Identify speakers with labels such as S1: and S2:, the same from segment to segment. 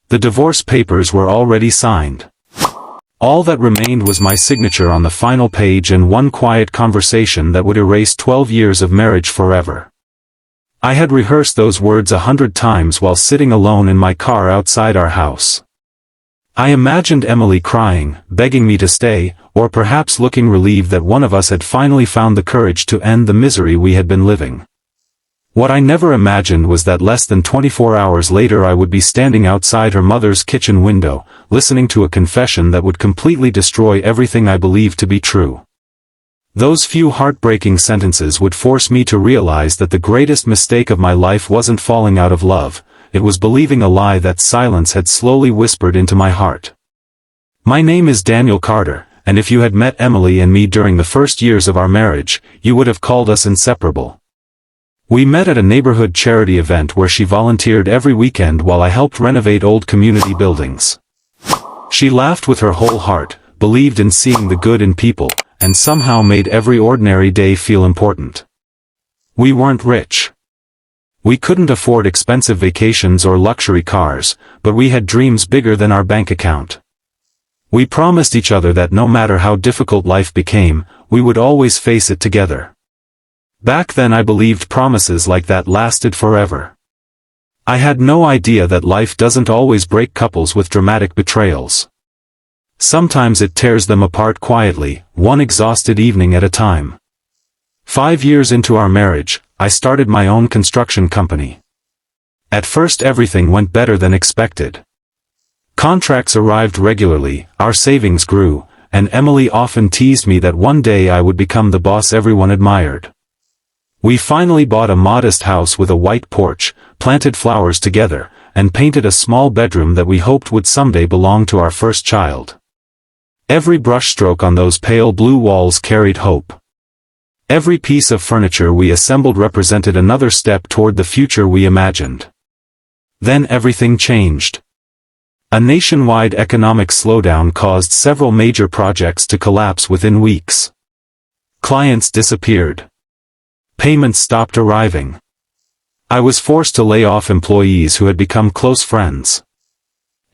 S1: The divorce papers were already signed. All that remained was my signature on the final page and one quiet conversation that would erase 12 years of marriage forever. I had rehearsed those words 100 times while sitting alone in my car outside our house. I imagined Emily crying, begging me to stay, or perhaps looking relieved that one of us had finally found the courage to end the misery we had been living. What I never imagined was that less than 24 hours later I would be standing outside her mother's kitchen window, listening to a confession that would completely destroy everything I believed to be true. Those few heartbreaking sentences would force me to realize that the greatest mistake of my life wasn't falling out of love, it was believing a lie that silence had slowly whispered into my heart. My name is Daniel Carter, and if you had met Emily and me during the first years of our marriage, you would have called us inseparable. We met at a neighborhood charity event where she volunteered every weekend while I helped renovate old community buildings. She laughed with her whole heart, believed in seeing the good in people, and somehow made every ordinary day feel important. We weren't rich. We couldn't afford expensive vacations or luxury cars, but we had dreams bigger than our bank account. We promised each other that no matter how difficult life became, we would always face it together. Back then I believed promises like that lasted forever. I had no idea that life doesn't always break couples with dramatic betrayals. Sometimes it tears them apart quietly, one exhausted evening at a time. 5 years into our marriage, I started my own construction company. At first everything went better than expected. Contracts arrived regularly, our savings grew, and Emily often teased me that one day I would become the boss everyone admired. We finally bought a modest house with a white porch, planted flowers together, and painted a small bedroom that we hoped would someday belong to our first child. Every brushstroke on those pale blue walls carried hope. Every piece of furniture we assembled represented another step toward the future we imagined. Then everything changed. A nationwide economic slowdown caused several major projects to collapse within weeks. Clients disappeared. Payments stopped arriving. I was forced to lay off employees who had become close friends.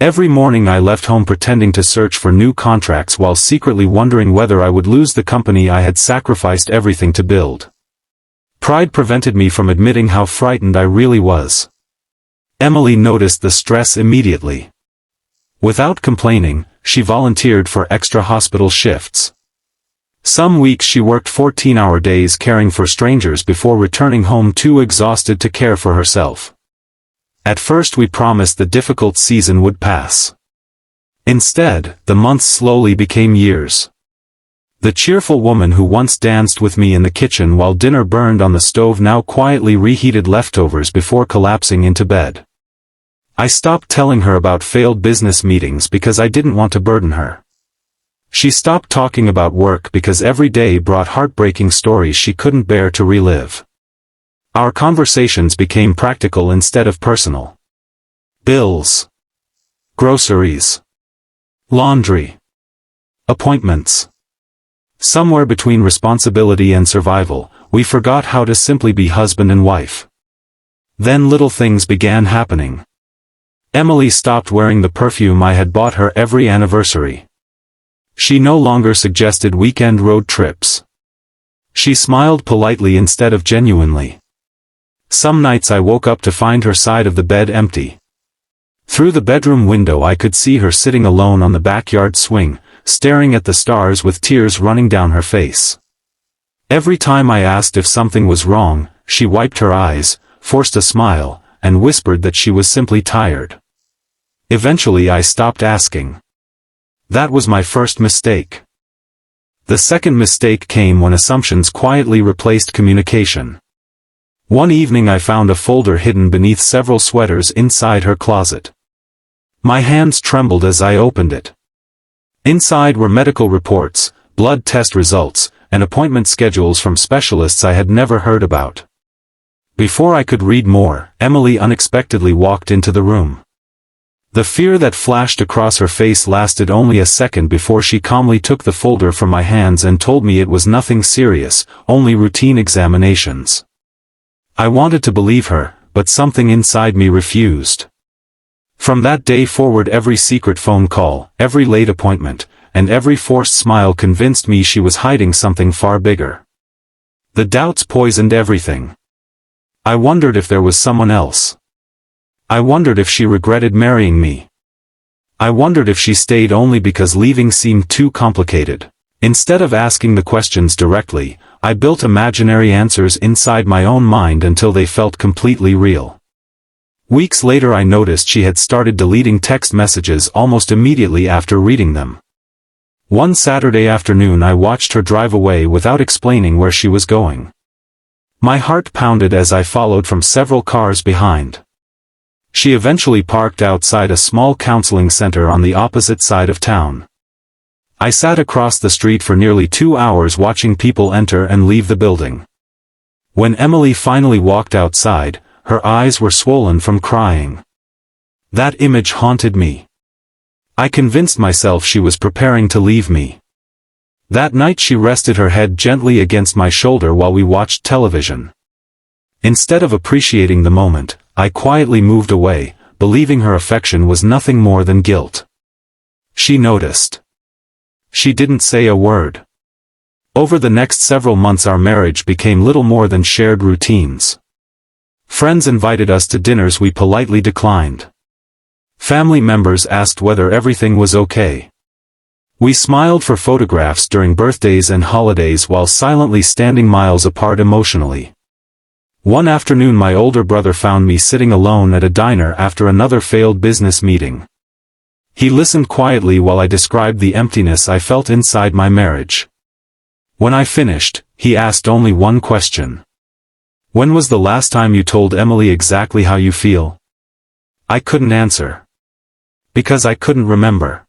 S1: Every morning I left home pretending to search for new contracts while secretly wondering whether I would lose the company I had sacrificed everything to build. Pride prevented me from admitting how frightened I really was. Emily noticed the stress immediately. Without complaining, she volunteered for extra hospital shifts. Some weeks she worked 14-hour days caring for strangers before returning home too exhausted to care for herself. At first we promised the difficult season would pass. Instead, the months slowly became years. The cheerful woman who once danced with me in the kitchen while dinner burned on the stove now quietly reheated leftovers before collapsing into bed. I stopped telling her about failed business meetings because I didn't want to burden her. She stopped talking about work because every day brought heartbreaking stories she couldn't bear to relive. Our conversations became practical instead of personal. Bills. Groceries. Laundry. Appointments. Somewhere between responsibility and survival, we forgot how to simply be husband and wife. Then little things began happening. Emily stopped wearing the perfume I had bought her every anniversary. She no longer suggested weekend road trips. She smiled politely instead of genuinely. Some nights I woke up to find her side of the bed empty. Through the bedroom window I could see her sitting alone on the backyard swing, staring at the stars with tears running down her face. Every time I asked if something was wrong, she wiped her eyes, forced a smile, and whispered that she was simply tired. Eventually I stopped asking. That was my first mistake. The second mistake came when assumptions quietly replaced communication. One evening I found a folder hidden beneath several sweaters inside her closet. My hands trembled as I opened it. Inside were medical reports, blood test results, and appointment schedules from specialists I had never heard about. Before I could read more, Emily unexpectedly walked into the room. The fear that flashed across her face lasted only a second before she calmly took the folder from my hands and told me it was nothing serious, only routine examinations. I wanted to believe her, but something inside me refused. From that day forward, every secret phone call, every late appointment, and every forced smile convinced me she was hiding something far bigger. The doubts poisoned everything. I wondered if there was someone else. I wondered if she regretted marrying me. I wondered if she stayed only because leaving seemed too complicated. Instead of asking the questions directly, I built imaginary answers inside my own mind until they felt completely real. Weeks later I noticed she had started deleting text messages almost immediately after reading them. One Saturday afternoon I watched her drive away without explaining where she was going. My heart pounded as I followed from several cars behind. She eventually parked outside a small counseling center on the opposite side of town. I sat across the street for nearly 2 hours watching people enter and leave the building. When Emily finally walked outside, her eyes were swollen from crying. That image haunted me. I convinced myself she was preparing to leave me. That night she rested her head gently against my shoulder while we watched television. Instead of appreciating the moment, I quietly moved away, believing her affection was nothing more than guilt. She noticed. She didn't say a word. Over the next several months our marriage became little more than shared routines. Friends invited us to dinners we politely declined. Family members asked whether everything was okay. We smiled for photographs during birthdays and holidays while silently standing miles apart emotionally. One afternoon my older brother found me sitting alone at a diner after another failed business meeting. He listened quietly while I described the emptiness I felt inside my marriage. When I finished, he asked only one question. When was the last time you told Emily exactly how you feel? I couldn't answer. Because I couldn't remember.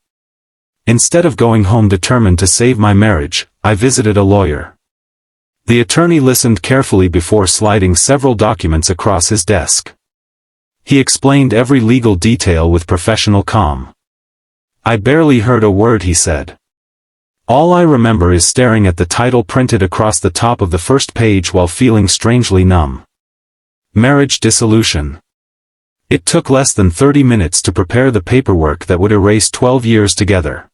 S1: Instead of going home determined to save my marriage, I visited a lawyer. The attorney listened carefully before sliding several documents across his desk. He explained every legal detail with professional calm. I barely heard a word he said. All I remember is staring at the title printed across the top of the first page while feeling strangely numb. Marriage dissolution. It took less than 30 minutes to prepare the paperwork that would erase 12 years together.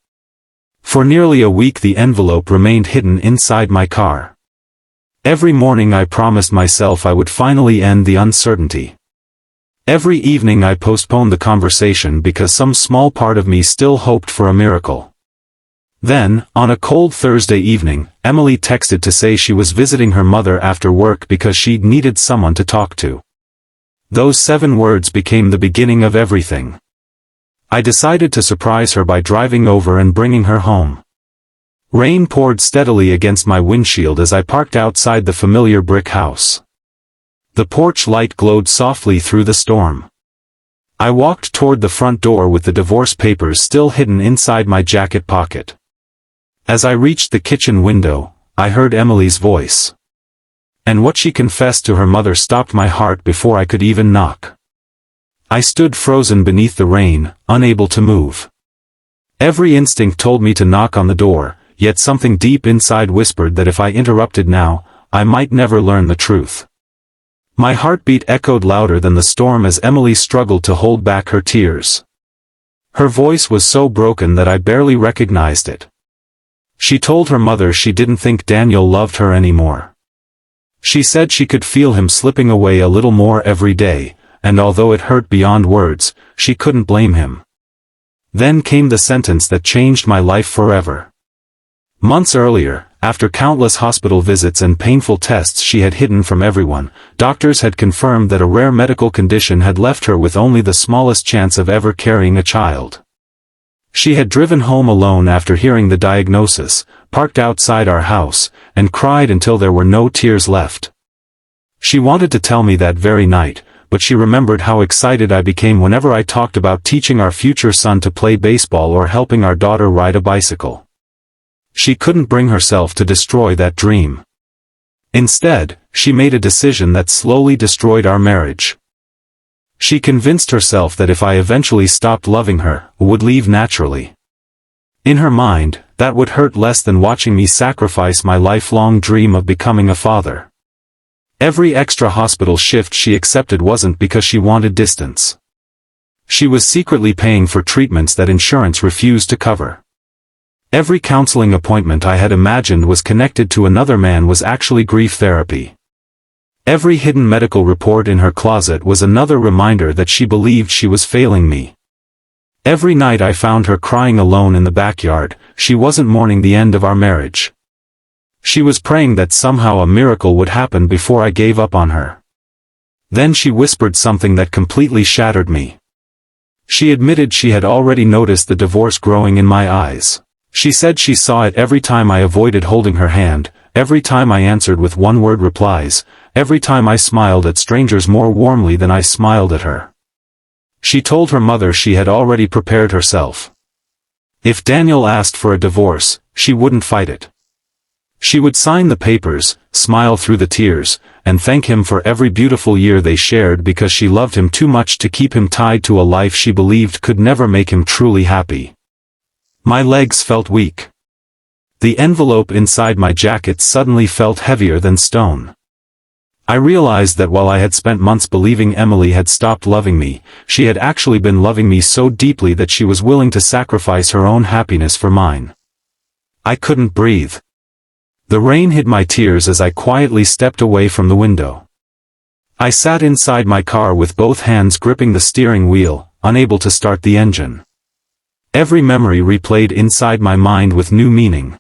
S1: For nearly a week the envelope remained hidden inside my car. Every morning I promised myself I would finally end the uncertainty. Every evening I postponed the conversation because some small part of me still hoped for a miracle. Then, on a cold Thursday evening, Emily texted to say she was visiting her mother after work because she needed someone to talk to. Those 7 words became the beginning of everything. I decided to surprise her by driving over and bringing her home. Rain poured steadily against my windshield as I parked outside the familiar brick house. The porch light glowed softly through the storm. I walked toward the front door with the divorce papers still hidden inside my jacket pocket. As I reached the kitchen window, I heard Emily's voice. And what she confessed to her mother stopped my heart before I could even knock. I stood frozen beneath the rain, unable to move. Every instinct told me to knock on the door, yet something deep inside whispered that if I interrupted now, I might never learn the truth. My heartbeat echoed louder than the storm as Emily struggled to hold back her tears. Her voice was so broken that I barely recognized it. She told her mother she didn't think Daniel loved her anymore. She said she could feel him slipping away a little more every day, and although it hurt beyond words, she couldn't blame him. Then came the sentence that changed my life forever. Months earlier, after countless hospital visits and painful tests she had hidden from everyone, doctors had confirmed that a rare medical condition had left her with only the smallest chance of ever carrying a child. She had driven home alone after hearing the diagnosis, parked outside our house, and cried until there were no tears left. She wanted to tell me that very night, but she remembered how excited I became whenever I talked about teaching our future son to play baseball or helping our daughter ride a bicycle. She couldn't bring herself to destroy that dream. Instead, she made a decision that slowly destroyed our marriage. She convinced herself that if I eventually stopped loving her, I would leave naturally. In her mind, that would hurt less than watching me sacrifice my lifelong dream of becoming a father. Every extra hospital shift she accepted wasn't because she wanted distance. She was secretly paying for treatments that insurance refused to cover. Every counseling appointment I had imagined was connected to another man was actually grief therapy. Every hidden medical report in her closet was another reminder that she believed she was failing me. Every night I found her crying alone in the backyard. She wasn't mourning the end of our marriage. She was praying that somehow a miracle would happen before I gave up on her. Then she whispered something that completely shattered me. She admitted she had already noticed the divorce growing in my eyes. She said she saw it every time I avoided holding her hand, every time I answered with one-word replies, every time I smiled at strangers more warmly than I smiled at her. She told her mother she had already prepared herself. If Daniel asked for a divorce, she wouldn't fight it. She would sign the papers, smile through the tears, and thank him for every beautiful year they shared because she loved him too much to keep him tied to a life she believed could never make him truly happy. My legs felt weak. The envelope inside my jacket suddenly felt heavier than stone. I realized that while I had spent months believing Emily had stopped loving me, she had actually been loving me so deeply that she was willing to sacrifice her own happiness for mine. I couldn't breathe. The rain hid my tears as I quietly stepped away from the window. I sat inside my car with both hands gripping the steering wheel, unable to start the engine. Every memory replayed inside my mind with new meaning.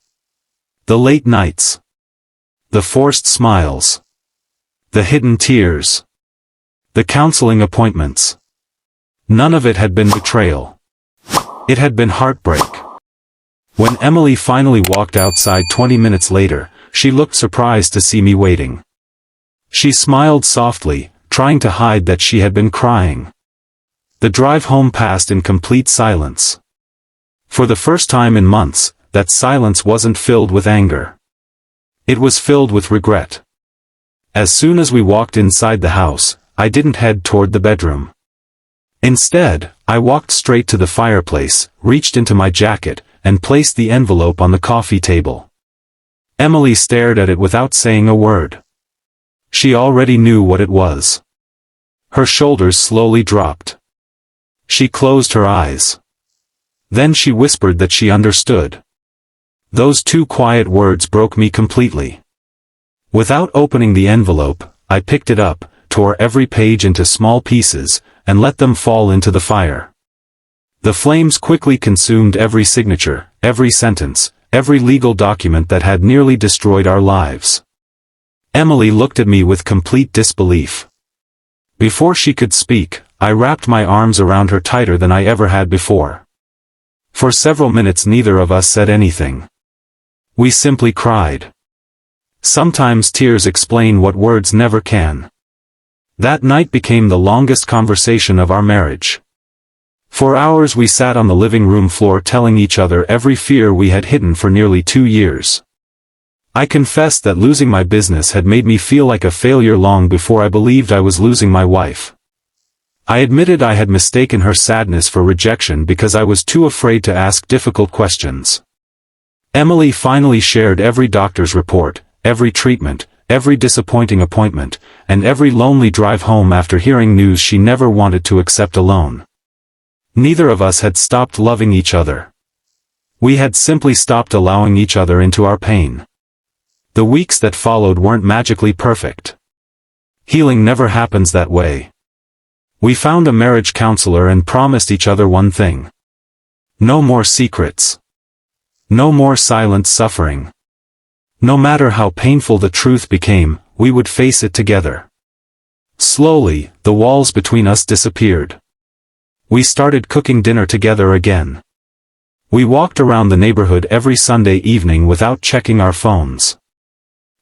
S1: The late nights. The forced smiles. The hidden tears. The counseling appointments. None of it had been betrayal. It had been heartbreak. When Emily finally walked outside 20 minutes later, she looked surprised to see me waiting. She smiled softly, trying to hide that she had been crying. The drive home passed in complete silence. For the first time in months, that silence wasn't filled with anger. It was filled with regret. As soon as we walked inside the house, I didn't head toward the bedroom. Instead, I walked straight to the fireplace, reached into my jacket, and placed the envelope on the coffee table. Emily stared at it without saying a word. She already knew what it was. Her shoulders slowly dropped. She closed her eyes. Then she whispered that she understood. Those two quiet words broke me completely. Without opening the envelope, I picked it up, tore every page into small pieces, and let them fall into the fire. The flames quickly consumed every signature, every sentence, every legal document that had nearly destroyed our lives. Emily looked at me with complete disbelief. Before she could speak, I wrapped my arms around her tighter than I ever had before. For several minutes neither of us said anything. We simply cried. Sometimes tears explain what words never can. That night became the longest conversation of our marriage. For hours we sat on the living room floor telling each other every fear we had hidden for nearly 2 years. I confessed that losing my business had made me feel like a failure long before I believed I was losing my wife. I admitted I had mistaken her sadness for rejection because I was too afraid to ask difficult questions. Emily finally shared every doctor's report, every treatment, every disappointing appointment, and every lonely drive home after hearing news she never wanted to accept alone. Neither of us had stopped loving each other. We had simply stopped allowing each other into our pain. The weeks that followed weren't magically perfect. Healing never happens that way. We found a marriage counselor and promised each other one thing. No more secrets. No more silent suffering. No matter how painful the truth became, we would face it together. Slowly, the walls between us disappeared. We started cooking dinner together again. We walked around the neighborhood every Sunday evening without checking our phones.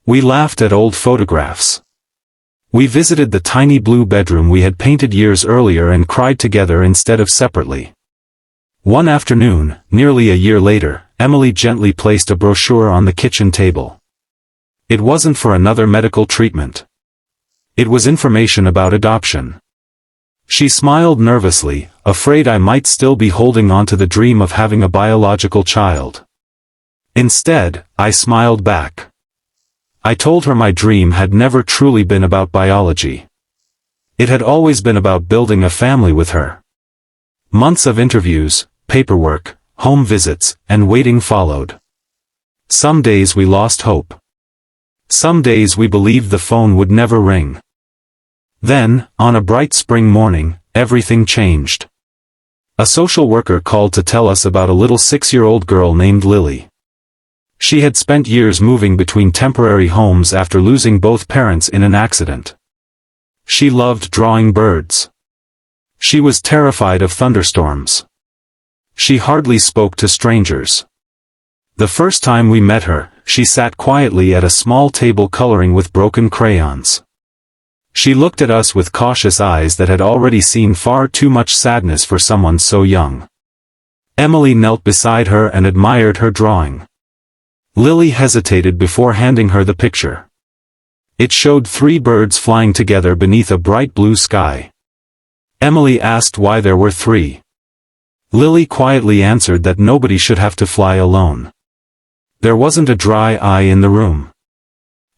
S1: We laughed at old photographs. We visited the tiny blue bedroom we had painted years earlier and cried together instead of separately. One afternoon, nearly a year later, Emily gently placed a brochure on the kitchen table. It wasn't for another medical treatment. It was information about adoption. She smiled nervously, afraid I might still be holding on to the dream of having a biological child. Instead, I smiled back. I told her my dream had never truly been about biology. It had always been about building a family with her. Months of interviews, paperwork, home visits, and waiting followed. Some days we lost hope. Some days we believed the phone would never ring. Then, on a bright spring morning, everything changed. A social worker called to tell us about a little 6-year-old girl named Lily. She had spent years moving between temporary homes after losing both parents in an accident. She loved drawing birds. She was terrified of thunderstorms. She hardly spoke to strangers. The first time we met her, she sat quietly at a small table coloring with broken crayons. She looked at us with cautious eyes that had already seen far too much sadness for someone so young. Emily knelt beside her and admired her drawing. Lily hesitated before handing her the picture. It showed 3 birds flying together beneath a bright blue sky. Emily asked why there were 3. Lily quietly answered that nobody should have to fly alone. There wasn't a dry eye in the room.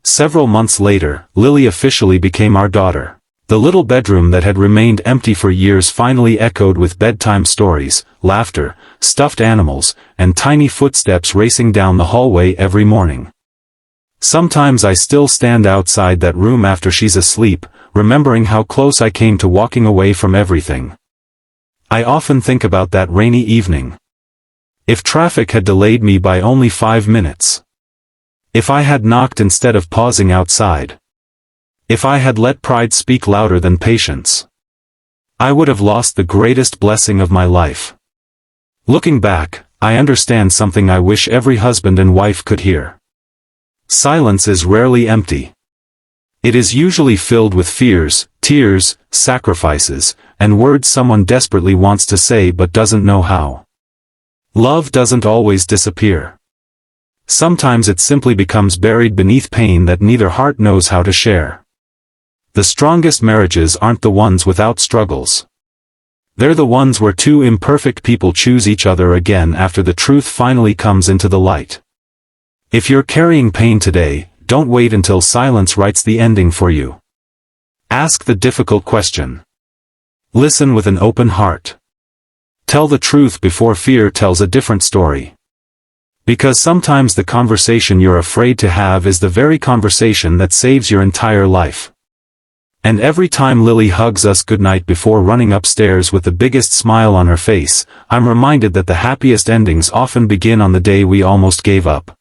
S1: Several months later, Lily officially became our daughter. The little bedroom that had remained empty for years finally echoed with bedtime stories, laughter, stuffed animals, and tiny footsteps racing down the hallway every morning. Sometimes I still stand outside that room after she's asleep, remembering how close I came to walking away from everything. I often think about that rainy evening. If traffic had delayed me by only 5 minutes. If I had knocked instead of pausing outside. If I had let pride speak louder than patience. I would have lost the greatest blessing of my life. Looking back, I understand something I wish every husband and wife could hear. Silence is rarely empty. It is usually filled with fears, tears, sacrifices, and words someone desperately wants to say but doesn't know how. Love doesn't always disappear. Sometimes it simply becomes buried beneath pain that neither heart knows how to share. The strongest marriages aren't the ones without struggles. They're the ones where 2 imperfect people choose each other again after the truth finally comes into the light. If you're carrying pain today, don't wait until silence writes the ending for you. Ask the difficult question. Listen with an open heart. Tell the truth before fear tells a different story. Because sometimes the conversation you're afraid to have is the very conversation that saves your entire life. And every time Lily hugs us goodnight before running upstairs with the biggest smile on her face, I'm reminded that the happiest endings often begin on the day we almost gave up.